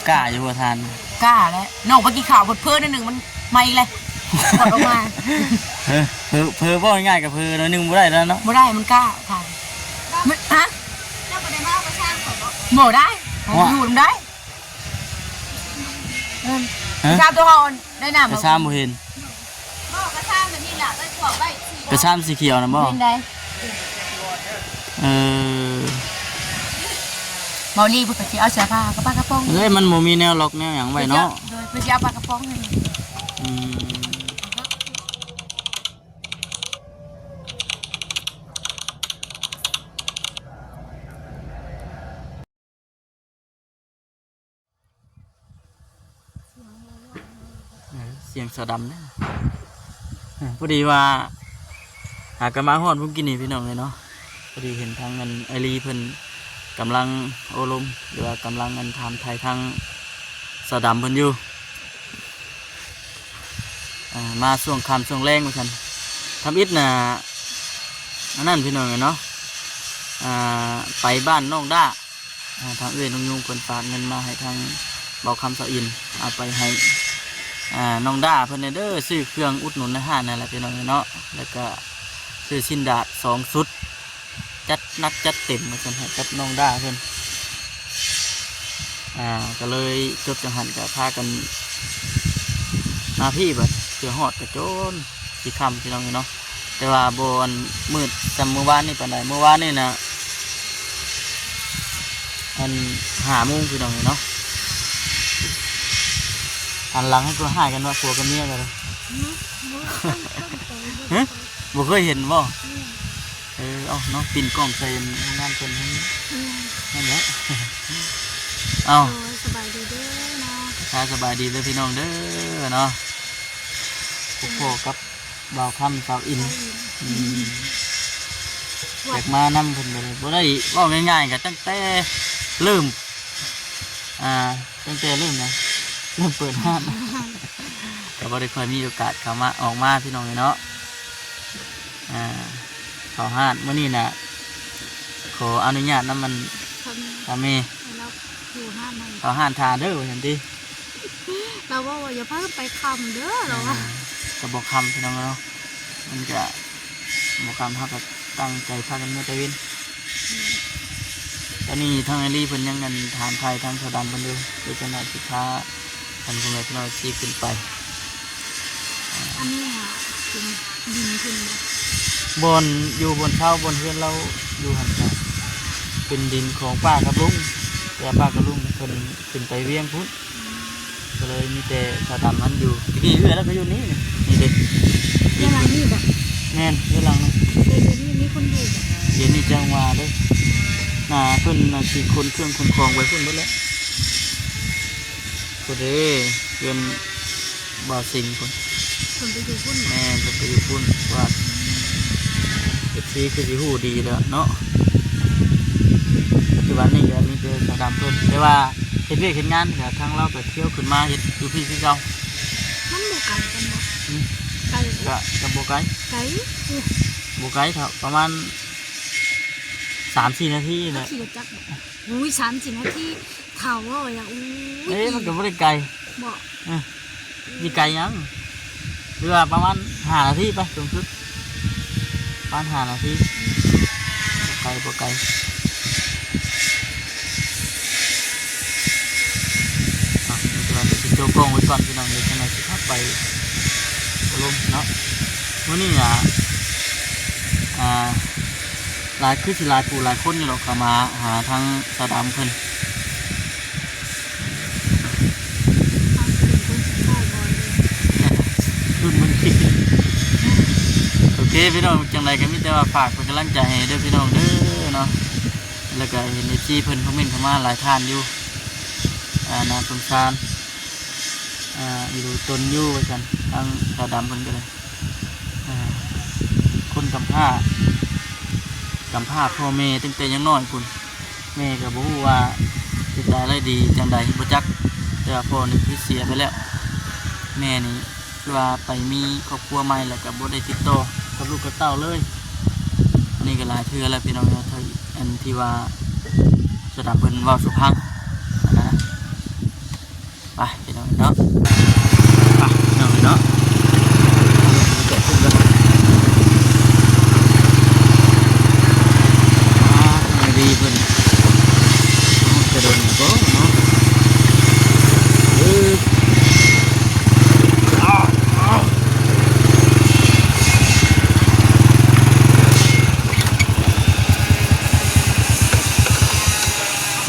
กล้าอยู่บ่ทาน กล้าแล้วน้องไปกินข้าวเพิ่นนิดนึงมันไม่เลยกดออกมา เพอบ่ง่ายกับเพอน้อยนึงบ่ได้แล้วเนาะ บ่ได้มันกล้าทานมันฮะ เจ้าบ่ได้มาเอากระช่างข่อยบ่ บ่ได้ผมอยู่ได้ชาตัวเฮาได้น้ำ กระซ้ำบ่เห็น บ่กระช่างแบบนี้ล่ะได้ขวบได้4 กระซ้ำสีเขียวน่ะบ่ เป็นได้ เออ เมาลีเพิ่นก็สิเอาเสื้อผ้ากับปลากระป๋อง เฮ้ยมันบ่มีแนวล็อกแนวหยังไว้เนาะ โดยเพิ่นสิเอาปลากระป๋องให้ อืมเสียงสะดำเนี่ยพอดีว่าหากนมาฮอดพุ่งกินนี่พี่น้องเลยเนาะพอดีเห็นทางเงินไอรีเพิ่นกำลังโอลมหรือว่ากำลังเงินทำไทยทางสะดำเพิ่นอยู่มาช่วงค่ำช่วงแรงเหมือนกันทำอิฐน่ะนั่นพี่น้องเลยเนาะไปบ้านน้องด้าทางเอื้อยน้องยุงเพิ่นฝากเงินมาให้ทางเบาคำสะอินเอาไปให้น้องด้าเพิ่นเด้อซื้อเครื่องอุดหนุนอาหารนั่นแหละพี่น้องเนาะแล้วก็ซื้อชิ้นดาด2 ชุดจัดนักจัดเต็มมาจนให้กับน้องด้าเพิ่นก็เลยจบจังหันกับพากันมาพี่บัดเสือหอดกระโจนสีคำพี่น้องเนาะแต่ว่าบนมืดจำเมื่อวานนี่ปานใดเมื่อวานนี่นะมัน5 โมงพี่น้องเนาะหันหลังให้กูหายกันว่าผัวกับเมียกันเลยฮะบ่เคยเห็นบ่เอาเนาะปิ่นกล้องใส่งานคนให้นั่นแหละเอาสบายดีเด้อเนาะสบายดีเลยพี่น้องเด้อเนาะพ่อกับบ่าวคำสาวอินอยากมานำเพิ่นเลยบ่ได้เว้าง่ายๆกันตั้งแต่เริ่มตั้งแต่เริ่มนะเริ่มเปิดห้างแต่บ่ได้ค่อยมีโอกาสเข้ามาออกมาพี่น้องเนาะเข้าห้างมื้อนี้น่ะขออนุญาตนำมันทำเมเข้าห้างทาเด้อว่าซั่นติเราว่าอย่าพาไปคำเด้อเราว่าก็บ่คำพี่น้องเนาะมันก็บ่คำเฮาก็ตั้งใจพากันเมื่อตะวินตอนนี้ทางไอรีเพิ่นยังกันถามไทยทางสะดำเพิ่นอยู่โดยจะนำสินค้าท่านผู้ใหญ่พี่น้องสิขึ้นไปอันนี้เป็นดินขึ้นบนอยู่บนเช่าบนเฮือนเราอยู่หันกันเป็นดินของป้ากับลุงแต่ป้ากับลุงเพิ่นขึ้นไปเวียงพุทธก็เลยมีแต่สะดำมันอยู่ที่เอื้อแล้วก็อยู่นี่นี่เด็กเรื่องนี้แบบแน่นเรื่องหลังนี่เดี๋ยวนี้มีคนอยู่เดี๋ยวนี้จังหวะเด้เพิ่นสิคนเครื่องคนคลองไว้พุ่นเบิดแล้วพุ่นเด้เพิ่นบ่สิงพุ่นคนไปอยู่พุ่นแม่เพิ่นไปอยู่พุ่นว่าสีคือสิฮู้ดีแล้วเนาะปัจจุบันนี้ก็มีแต่สะดำเพิ่นแต่ว่าเฮ็ดเวียกเฮ็ดงานก็ทางเราก็เที่ยวขึ้นมาเฮ็ดอยู่พี่คือเก่ามันบ่ไกลกันบ่ไกลก็บ่ไกลบ่ไกลเท่าประมาณ 3-4 นาทีแหละขี่รถจักรอุ้ย3-4 นาทีเท่าว่าอย่างอุ้ยมันก็บ่ได้ไกลบ่มีไกลยังหรือว่าประมาณ5 นาทีไปสูงสุดประมาณ5 นาทีบ่ไกลโจกองไว้ก่อนพี่น้องเลยจังได๋สิขับไปลมเนาะมื้อนี้หลายคือสิหลายผู้หลายคนอยู่หรอกเข้ามาหาทางสะดำเพิ่นรุ่นมันคิดโอเคพี่น้องจังไดก็มีแต่ว่าฝากเป็นกำลังใจให้เด้อพี่น้องเด้อเนาะแล้วก็เห็นในที่เพิ่นคอมเมนต์เข้ามาหลายท่านอยู่น่าสงสารอยู่ตนอยู่ไว้กันทางสะดำเพิ่นก็เลยคนกำพร้าพ่อแม่ตั้งแต่ยังน้อยคุณแม่ก็บ่ฮู้ว่าสิตายได้ดีจังใดบ่จักแต่ว่าพ่อนี่คือเสียไปแล้วแม่นี่คือว่าไปมีครอบครัวใหม่แล้วก็บ่ได้ติดต่อกับลูกกับเต้าเลยอันนี้ก็หลายเทื่อแล้วพี่น้องอันที่ว่าสะดำเพิ่นเว้าสุพังนะ เนาะไปเนาะเนาะเกิดขึ้นแล้วไม่ดีเพิ่นจะโดนก็เนาะ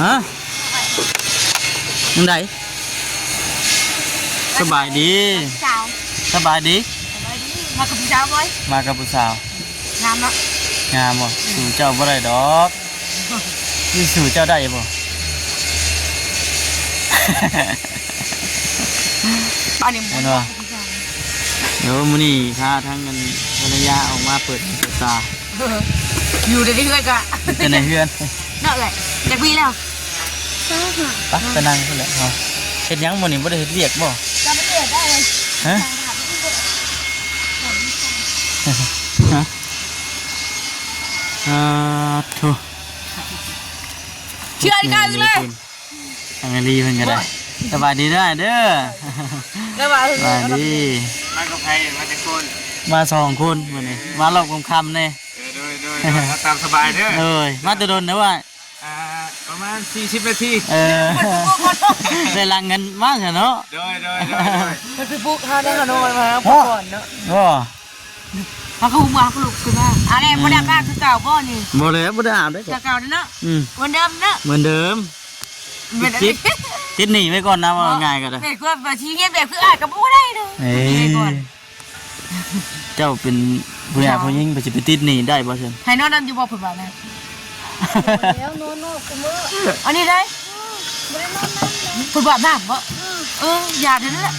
ฮะยังไงสบายดี เจ้า สบายดี มากับเจ้าไว้ มากับผู้สาว งามเนาะ งามบ่สู่เจ้าบ่ได้ดอกนี่สู่เจ้าได้บ่ ป้าเนี่ย เห็นบ่เดี๋ยวมื้อนี้พาทั้งเงินภรรยาออกมาเปิดตา อยู่ในนี้เลยกะ เป็นในเฮือน เนาะเลยจากปีแล้ว ปักไปนั่งพุ่นแหละเนาะเฮ็ดหยังมื้อนี้บ่ได้เฮ็ดเวียกบ่ จะไม่เกิดได้เลย ฮะฮะโธ่ เชื่อกันเลย ทางรีเพิ่นก็ได้สบายดีเด้อเด้อ แล้วว่า สบายดี มากับใครมาจากคน มา2คนมื้อนี้มารอบค่ำๆแน่ โดยตามสบายเด้อ เอ้ยมาแต่โดนนะว่า ประมาณ40 นาที ได้ลังเงินมากเนาะ โดย มันคือปุ๊กเขาได้ขนมมาก่อนเนาะ บ่ เขาก็หุ้มมาเขาลุกขึ้นมาอะไรโมเดลบ้านคือเก่าบ่นี่ บ่เลยบ่ได้อาบได้ เก่าเนาะ อืม วันเดิมเนาะ เหมือนเดิม เป็นอะไร ติดหนีไว้ก่อนนะว่าง่ายก็ได้ เป็นคนแบบชี้เงี้ยแบบคืออ่านกับบ่ได้เลย เอ้ยเจ้าเป็นผู้ใหญ่ผู้หญิงไปสิไปติดหนีได้บ่ซั่น ให้นอนนั่นอยู่บ่ผุดบ่นะ แล้วโน่นๆกูมือ อันนี้ได้ บ่ได้นอนนั่น ผุดบ่น้ำบ่อย่าเดี๋ยวนั้นแหละ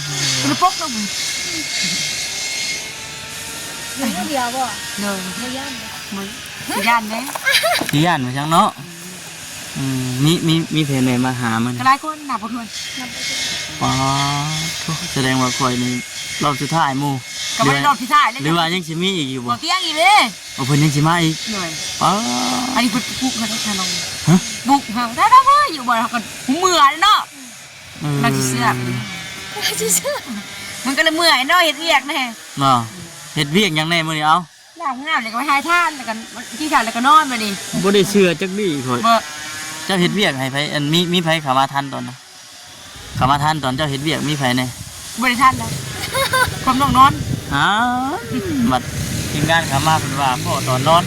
มันปกเนาะมึง นะอยู่เดียวบ่ เลย บ่ย่าน มึงย่านเด้ สิย่านมาจังเนาะอืมมีเพนไหนมาหามัน ก็หลายคนหนักบ่ทวน นำไปเถอะ อ๋อโถ่แสดงว่าข่อยนี่รอบสุดท้ายหมู่ ก็บ่ได้นอนพี่ชายเลย หรือว่ายังสิมีอีกอยู่ บ่ บ่ เตียงอีกเลย เอาเพิ่นยังสิมาอีก เลย อ๋อ อันนี้เพิ่นปลุกมาทางน้อง ฮะ ปลุกเฮาได้บ่อยู่บ่เขาก็เมื่อยเนาะมันสิเสือก ซื่อ มันก็เลยเมื่อยเนาะเฮ็ดเวียกแน่ เนาะเฮ็ดเวียกหยังแน่มื้อนี้เอา ล้างน้ำแล้วก็ไปหายท่านแล้วก็ที่ข้าวแล้วก็นอนมาดิ บ่ได้เชื่อจักดีข่อย บ่ เจ้าเฮ็ดเวียกให้ไผอันมีไผเข้ามาทันตอนนะเข้ามาทันตอนเจ้าเฮ็ดเวียกมีไผแน่ บ่ได้ท่านแล้วความน้องนอน อ้าวบัดทีมงานเข้ามาเพิ่นว่าพ่อตอนนอน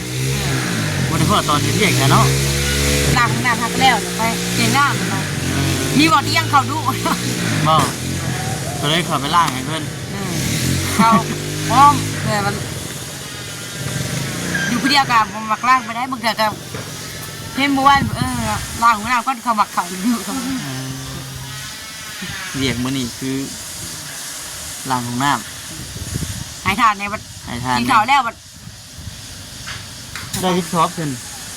บ่ได้พ่อตอนเฮ็ดเวียกแท้เนาะ ล้างน้ำทักแล้วเดี๋ยวไปเตียงน้ำมามีบ่ที่ยังเข้าดู บ่ก็เลยเข้าไปล้างให้เพิ่น เข้าพร้อมมันอยู่คนเดียวกับมักล้างไปได้บางเทื่อก็เห็นบ่ว่าล้างน้ำก็เขามักเข้าอยู่เขา เวียกมื้อนี้คือล้างห้องน้ำ หายทานในบัด ให้ทาน กินข้าวแล้วบัด ได้ที่ชอบเพิ่น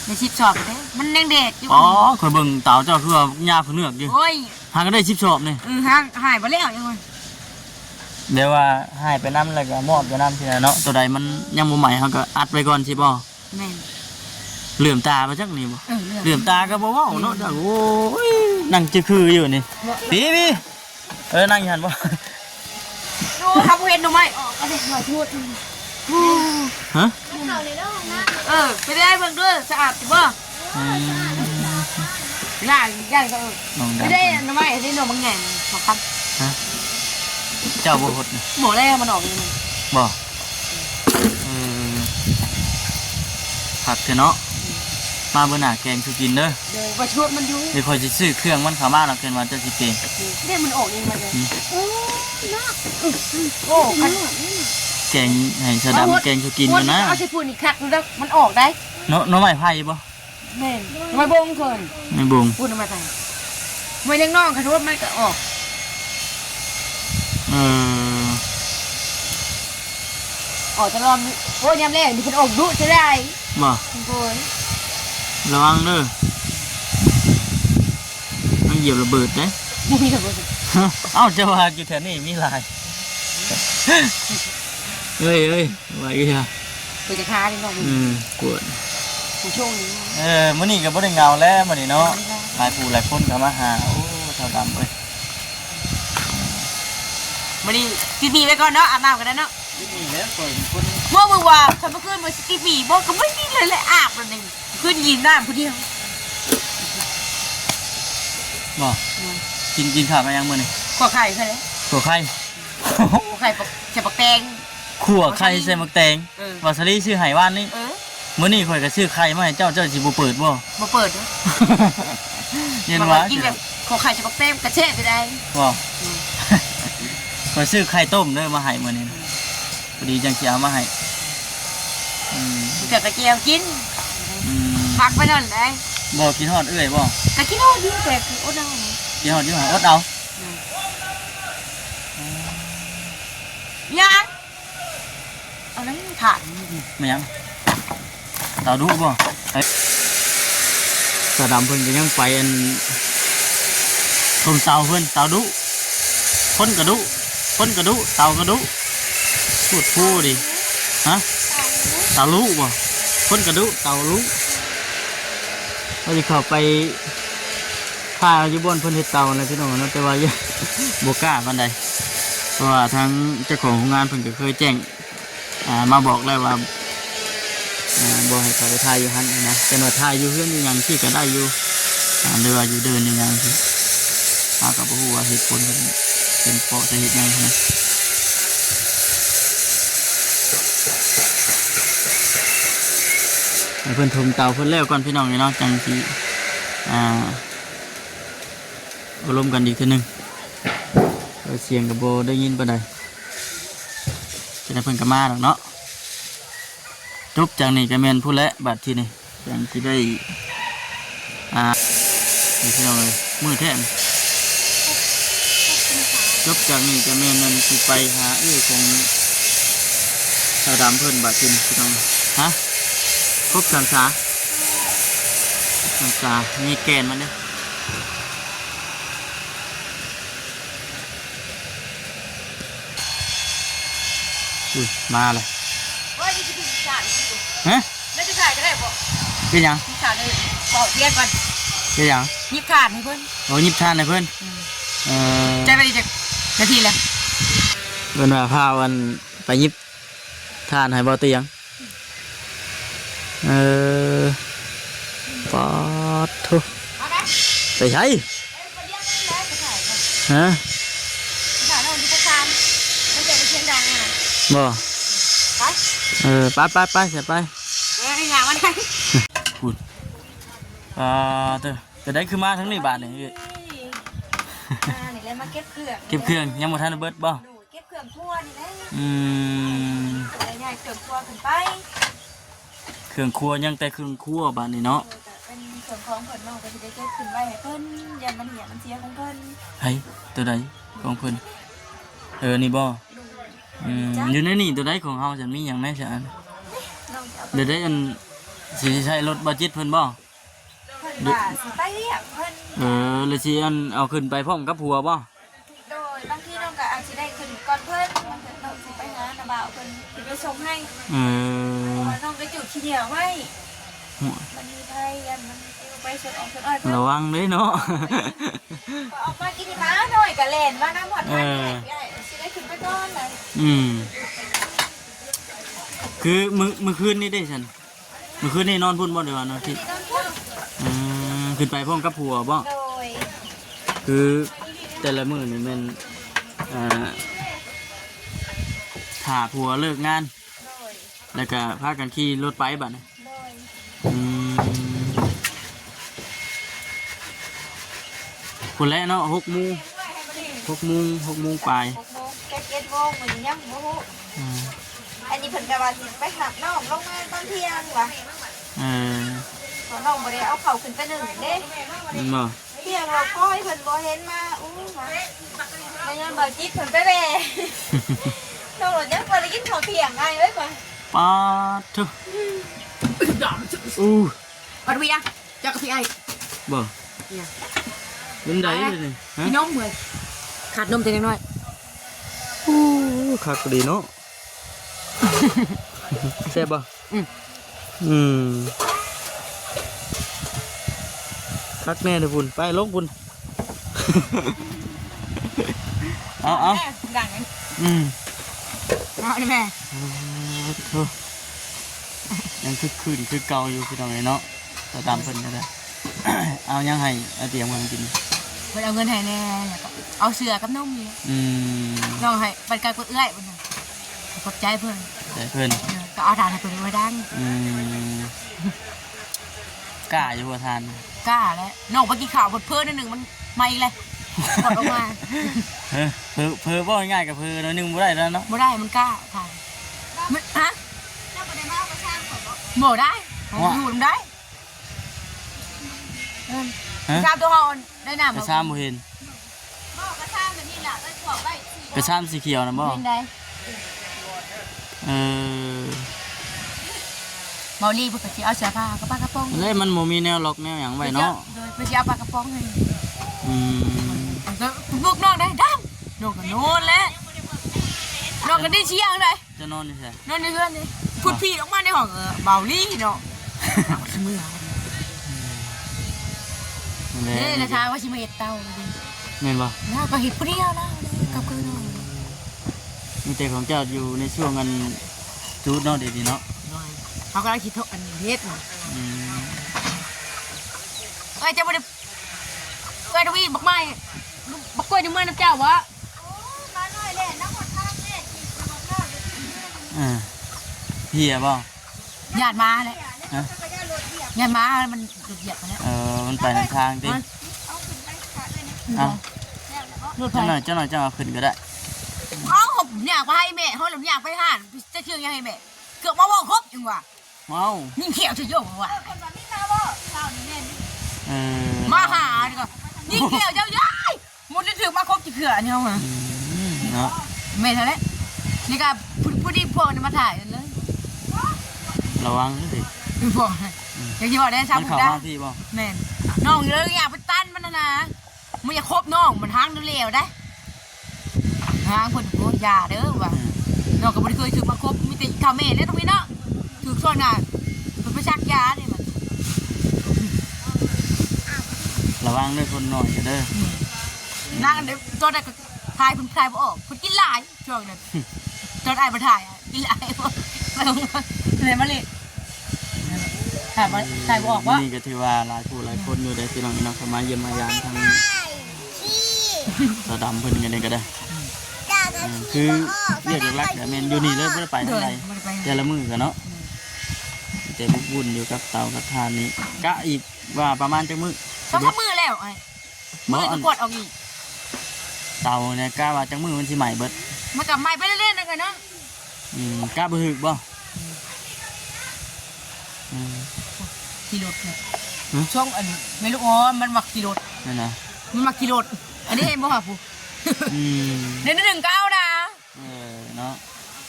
ในชิปชอบไปเด้มันยังเด็กอยู่ อ๋อข่อยเบิ่งเตาเจ้าคือว่าหญ้าผู้เนือกอยู่ โอ้ย หาก็ได้ชิปชอบนี่ หายไปแล้วยังไง เดี๋ยวว่าให้ไปน้ำแล้วก็มอบไปน้ำทีละเนาะตัวใดมันยังบ่ใหม่เฮาก็อัดไว้ก่อนสิบ่ แม่น เหลื่อมตามาจักนี่บ่ เรื่อง เหลื่อมตาก็บ่เว้าเนาะจ้ะโอ้ยนั่งจะคืออยู่นี่พี่นั่งอยู่หั่นบ่ ดูทำเห็นดูไหม เอาเด็กหน่อยพูด ฮะ เข้าในห้องน้ำ ไปได้เบิ่งด้วยสะอาดบ่ อืม ล่างย่างก็ น้อง ไม่ ดำ ได้ทำไมได้หนมบางแง่ขอครับ ฮะเจ้าบ่ฮดนี่ หมอแล้วมันออกยังไง บ่เออผักเถอะเนาะมาเบิ่งหน้าแกงสุกินเด้อ เดี๋ยวประชดมันอยู่ เดี๋ยวค่อยสิซื้อเครื่องมันเข้ามาแล้วเกินว่าจะสิเป็น เนี่ยมันออกยังไงเลย โอ้น่า โอ้คัน แกงให้สะดำแกงสุกินอยู่นะ เอาใส่ปูนอีกครั้งแล้วมันออกได้ เนาะน้องไม้ไผ่บ่ แม่นไม่บงเกิน ไม่บุง ปูนทำไมไปไม่เลี้ยงน้องขอโทษมันก็ออก เออ ออกจะรอมโอ้ยยามแรกนี่เป็นออกดุจะได้ บ่ โอ้ย ระวังเด้อมันเหยียบระเบิดเด้ บุพีกับบุ เอ้าจะว่าอยู่แถวนี้มีหลายเอ้ยไว้ก็ ไปจะค้าดิน้อง กวน ผู้ช่วงนี้ มื้อนี้ก็บ่ได้เงาแล้วมื้อนี้เนาะหลายผู้หลายคนก็มาหาโอ้เท่าดำเอ้ย เดี๋ยวมาชวดมันอยู่ เออมื้อนี้ก็บ่ได้เงาแล้วมื้อนี้เนาะ เออ หลายผู้หลายคนก็มาหาโอ้เท่าดำเอ้ย เ เ มื้อนี้กินหมี่ไว้ก่อนเนาะอาบน้ำกันได้เนาะ นี่แล้วข่อยคน เมื่อมึงว่าฉันเมื่อคืนมื้อกินหมี่บ่ก็ไม่กินเลยอาบแล้วนี่คืนยินน้ำผู้เดียว บ่กินข้าวมายังมื้อนี่ ขอไข่ใช่ไหม ขัวไข่ ขอไข่ใส่ปักแตง ขัวไข่ใส่หมักแตง เออ วาซาบิชื่อไหว่านนี่ เออ มื้อนี้ข่อยก็ชื่อไข่มาให้เจ้าสิบ่เปิดบ่ มาเปิดเนาะ เย็นว่า กินแบบขอไข่ใส่ปักแตงกระเชษไปได้ บ่ข่อยซื้อไข่ต้มเด้อมาให้มื้อนี้พอดีจังสิเอามาให้อืม เกิดกระเจียวกิน อืม พักไปนั่นได้ บ่กินฮอดเอื้อยบ่ กะกินเอาดีแต่คืออดเอา กินฮอดอยู่หาอดเอา ยังเอานั้นถ่าน ไม่ยังเตาดุบ่ไปสะดำเพิ่นก็ยังไปอันชมเตาเพิ่นเตาดุคนกระดุเตากระดุพูดพูดดิฮะเตาลุบ่คนกระดุเตาลุเราจะเข้าไปข้าวอยู่บนเพิ่นเฮ็ดเตาอะไรพี่น้องเนาะแต่ว่ายัง บ่กล้าปานใดเพราะว่าทางเจ้าของโรงงานเพิ่นก็เคยแจ้งมาบอกแล้วว่าบ่ให้เขาไปถ่ายอยู่หั่นนะแต่ว่าถ่ายอยู่เฮือนอยู่หยังที่ก็ได้อยู่หรือว่าอยู่เดินอยู่หยังที่ก็บ่ฮู้ว่าเหตุผลเป็นเพราะสาเหตุหยังนะให้เพิ่นทุมเตาเพิ่นแล้วก่อนพี่น้องนี่เนาะจังสิอบรมกันอีกทีหนึงเสียงกับโบได้ยินปะใดจะได้เพิ่นกับมาหรอกเนาะจบจากนี้ก็แม่นผู้และบัดทีนี่อย่างที่ได้นี่พี่น้องเลยมือแท้งจบจากนี้ก็แม่นนั่นสิไปหาของชาวดำเพิ่นบัดทีนี่พี่น้องฮะครบสังสามีแกนมันเนี่ยมาเลย ว่าจะกินถ่าน ฮะ แล้วจะถ่ายก็ได้บ่ เป็นยัง ถ่านเลยบอกเรียนก่อน เป็นยัง ยิบถ่านให้เพิ่น โอ้ยิบทานเลยเพื่อนใจไปดีจักนาทีแล้ว เพื่อนว่าพาวันไปยิบทานให้บ่เตียงปอดทุไปใช้ฮะ ถ่านเอาที่ประคามมันจะไปเชียงดังอ่ะ บ่ ไป ไปเสียไป ให้งานมันได้ พูดจะได้คือมาทั้งนี้บาทนี่ นี่เลยมาเก็บเครื่อง เก็บเครื่องยังบ่ทันเบิดบ่ เก็บเครื่องทั่วนี่แหละ ง่ายๆเครื่องทั่วขึ้นไป เครื่องครัวยังแต่เครื่องครัวบาทนี่เนาะ เป็นส่วนของเพิ่นน้องก็สิได้เก็บขึ้นไว้ให้เพิ่นยันมันเหี่ยมันเสียของเพิ่น เฮ้ยตัวใดของเพิ่นนี่บ่อยู่ในนี่ตัวใดของเฮาจะมีหยังแน่ฉัน น้องจะเอา เดี๋ยวได้อันสิใช้รถบัสจิตเพิ่นบ่ เพิ่นว่าสิไปเรียกเพิ่น แล้วสิอันเอาขึ้นไปพร้อมกับผัวบ่ โดยบางทีน้องก็อาจสิได้ขึ้นก่อนเพิ่นบางทีน้องสิไปหาน้าบ่าวเพิ่นสิไปส่งให้น้องก็จุดขี้เหนียวไว้มันมีไผยันมันไปส่งออกส่งอ้อยเพิ่น ระวังเด้เนาะ ออกมากินม้าหน่อยก็แล่นมาน้ำหอดไผสิได้ขึ้นไปก่อนเลย คือมื้อคืนนี้ได้ฉันมื้อคืนนี้นอนพุ่นบ่เดี๋ยววันอาทิตย์ ต้องพูด ขึ้นไปพร้อมกับผัวบ่ โดย คือแต่ละมื้อนี่แม่นถ้าผัวเลิกงาน โดย แล้วก็พากันขี่รถไปบัดนี้ โดย พุ่นแล้วเนาะ6:00 น 6:00 นปลาย 6 โมง7 โมงเหมือนยังบ่ฮู้อันนี้เพิ่นก็ว่าสิไปหับน้องลงมาตอนเที่ยงว่ะเพราะน้องบ่ได้เอาเข้าขึ้นไปนึ่งเด้ บ่ เที่ยงเราคอยเพิ่นบ่เห็นมาอู้มาแล้วยังบ่จิตเพิ่นไปแว่น้องรถยังบ่ได้กินข้าวเที่ยงไงเอ้ยบ่ ปาดเถอะปัดเวียจักพี่ไอ้ บ่เป็นไดเลยนี่ฮะ พี่น้องเหมือนขาดนมแต่น้อย คักดีเนาะแซ่บบ่คักแน่เลยพุ่นไปลงพุ่น เอา ดัง อืม เอาดิแม่ ยังคือคืนคือเก่าอยู่พี่น้องเนาะต่อตามเพิ่นก็ได้ เอายังให้เอาเตรียมมากิน เพิ่นเอาเงินให้แน่แล้วก็เอาเสือกับนมนี่ อืม น้องให้ปันกายก็เอื้อยเพิ่นน่ะขอบใจเพิ่น แต่เพิ่น ก็เอาทานให้เพิ่นไว้ดัง อืมกล้าอยู่บ่ทาน กล้าแล้วน้องไปกินข้าวเพิ่นนิดนึงมันมาอีกเลยกดออกมา เพอบ่ง่ายกับเพอน้อยนึงบ่ได้แล้วเนาะ บ่ได้มันกล้าทานมันฮะบ่ได้อยู่นำได้ชามตัวเฮาได้น้ำ กระซ้ำบ่เห็นกระซ้ำสีเขียวนะบ่ เป็นได้ เออ เมาลีเพิ่นก็สิเอาเสื้อผ้ากับปลากระป๋อง เลยมันบ่มีแนวล็อกแนวหยังไว้เนาะ โดยเพิ่นสิเอาปลากระป๋องให้ อืม ก็พวกน้องได้ดำน้องก็โน่นแหละน้องก็ได้เชียงได้ จะนอนนี่แท้ นอนในเรือนนี่พูดพี่ออกมาในห้องเบาลี่เนาะมือนี่นะทางว่าชิมาเห็ดเตาดิ แม่นบ่ น่าก็เห็ดผู้เดียวนะกับคือน้อง มีแต่ของเจ้าอยู่ในช่วงอันจูดเนาะเดี๋ยวนี้เนาะ เขาก็ได้คิดทบอันเฮ็ดเนาะ อืม เอ้ยจะบ่ได้เอ้ยทวีบักไม้บักกล้วยในเมืองน้ำเจ้าวะ เฮียบ่ ญาติมาเลย ฮะ ญาติมามันเหยียบมาแล้ว มันไปทางติเอา รถไฟ เจ้าหน่อยเจ้าเอาขึ้นก็ได้ เอาผมอยากไปให้แม่เขาหรืออยากไปห่านจะเชื่อยังให้แม่เกือบมาบอกครบจังวะ เมา นิ่งเขียวจะโยกว่ะ เออ มาหาดีกว่านิ่งเขียวเจ้าย้ายมุดได้ถึงมาครบจะเขื่อเนี่ยมา เนาะ แม่เท่านั้นนี่ก็ผู้ที่พวกมาถ่ายกันเลย ระวังดิ คือพวกอย่างที่บอกได้ มัน ซ้ำ เข้า ได้ มาพี่บ่ แม่น้องเลยอยากไปตั้นมันนะมันอยากครบน้องมันทางเร็วได้ทางคนโอ้ยาเด้อว่ะน้องก็ไม่เคยถือมาครบมีแต่ข้าวเมย์เนี่ยตรงนี้เนาะถือส่วนงานมันไปชักยาเนี่ยมัน ระวังด้วยคนหน่อยก็เด้อ นั่งเดี๋ยวจอได้ก็ถ่ายเพิ่งถ่ายบ่ออกเพิ่งกินหลายช่วงนั้นจอได้มาถ่ายกินหลายเลยมาเลยถ่ายมาถ่ายบ่ออกวะ นี่ก็ถือว่าหลายผู้หลายคนอยู่ได้พี่น้องเนาะเข้ามาเยี่ยมมายามทางสะดำเพิ่นกันนี่ก็ได้คือเรียกหลักๆแต่แม่นอยู่นี่เลยบ่ได้ไปทางใดแต่ละมื้อกันเนาะแต่บุกบุญอยู่กับเตากับทานนี้กะอีกว่าประมาณจักมื้อ สองมือแล้วไอ้มือก็กดออกอีก เตาเนี่ยกะว่าจักมื้อมันสิใหม่เบิด มันกับไม้ไปเรื่อยๆนะกันเนาะ กะบ่ถึกบ่ กิโลเนี่ยช่วงอันไม่รู้อ๋อมันหมักกิโล นั่นนะ มันหมักกิโลอันนี้เห็นบ่ครับผู้เดี๋ยว1 9นะ เนาะ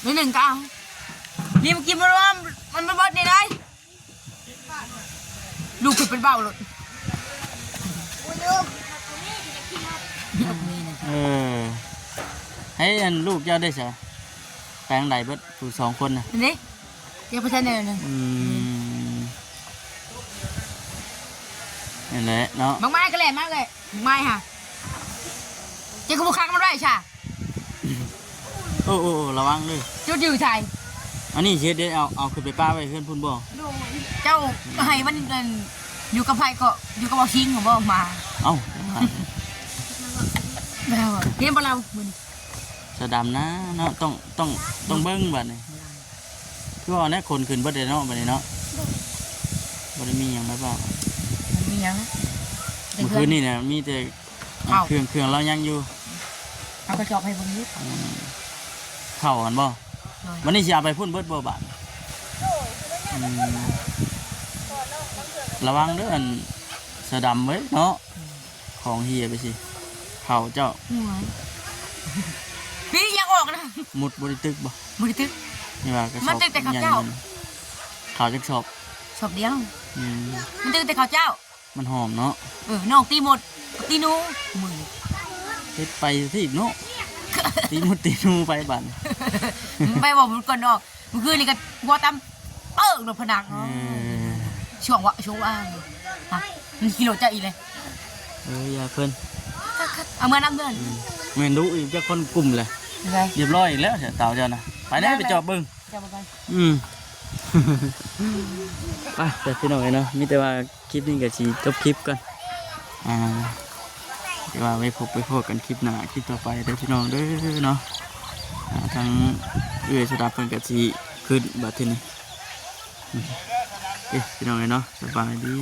เดี๋ยว1 9นี่มันกินมันว่ามันไม่บดนี่ได้ลูกคือเป็นเบาหลด ให้อันลูกเจ้าได้ใช่แปลงใดเบิดผู้สองคนน่ะ นี่เดี๋ยวไปใช้เนยหนึ่ง นั่นแหละเนาะ บางไม้ก็แหลมมากเลยบางไม้ค่ะเจ้าขบุคักมันได้ใช่ โอ้ระวังเลย จุดยืดใช่ อันนี้เช็ดเด็ดเอาขึ้นไปป้าไว้เพื่อนพุ่นบ่ เจ้าให้มันอยู่กับไผ่ก็อยู่กับเอาทิ้งของบ่ออกมา เอ้า แล้วเรียนบ่เราเหมือน สะดำนะเนาะต้องเบิ้งบัดนี่คือว่าเนี่ยคนขึ้นเบิดเลยเนาะบัดนี้เนาะบ่ได้มีหยังแล้วเปล่า มียัง เมื่อคืนนี่เนี่ยมีแต่เครื่องเรายังอยู่ เอากระสอบให้ผมนิด เข้ากันบ่วันนี้สิเอาไปพุ่นเบิดบ่บาดระวังเด้ออันสะดำไว้เนาะของเฮียไปสิเข่าเจ้า พี่ยังออกนะ มุดบริตึกบ่ มือตึก นี่ว่ากระสอบ มันตึกแต่ข้าวเจ้า ข่าวจักสอบ สอบเดียว อืม มันตึกแต่ข้าวเจ้า มันหอมเนาะ น้องตีหมดตีนูมือ เฮ็ดไปที่อีกเนาะตีมุดตีนูไปบัด ไปบอกมันก่อนออกเมื่อคืนนี่ก็วัวตำโดนผนัง ช่วงว่างมันกิโลจะอีเลย อย่าเพิ่น เอามาน้ำเดือน เมนดูอีกจะคนกลุ่มเลยเรียบร้อยอีกแล้วเสียเต่าเจ้านะไปได้ไปจอบเบิ้ง จะบ่ไป ไปแต่พี่น้องเนาะมีแต่ว่าคลิปนี้ก็สิจบคลิปก่อนเดี๋ยวว่าไว้พบกันคลิปหน้าคลิปต่อไปเด้อพี่น้องเด้อเนาะทางสดาเพิ่นก็สิขึ้นบัดทีนี้พี่น้องเนาะสบายดี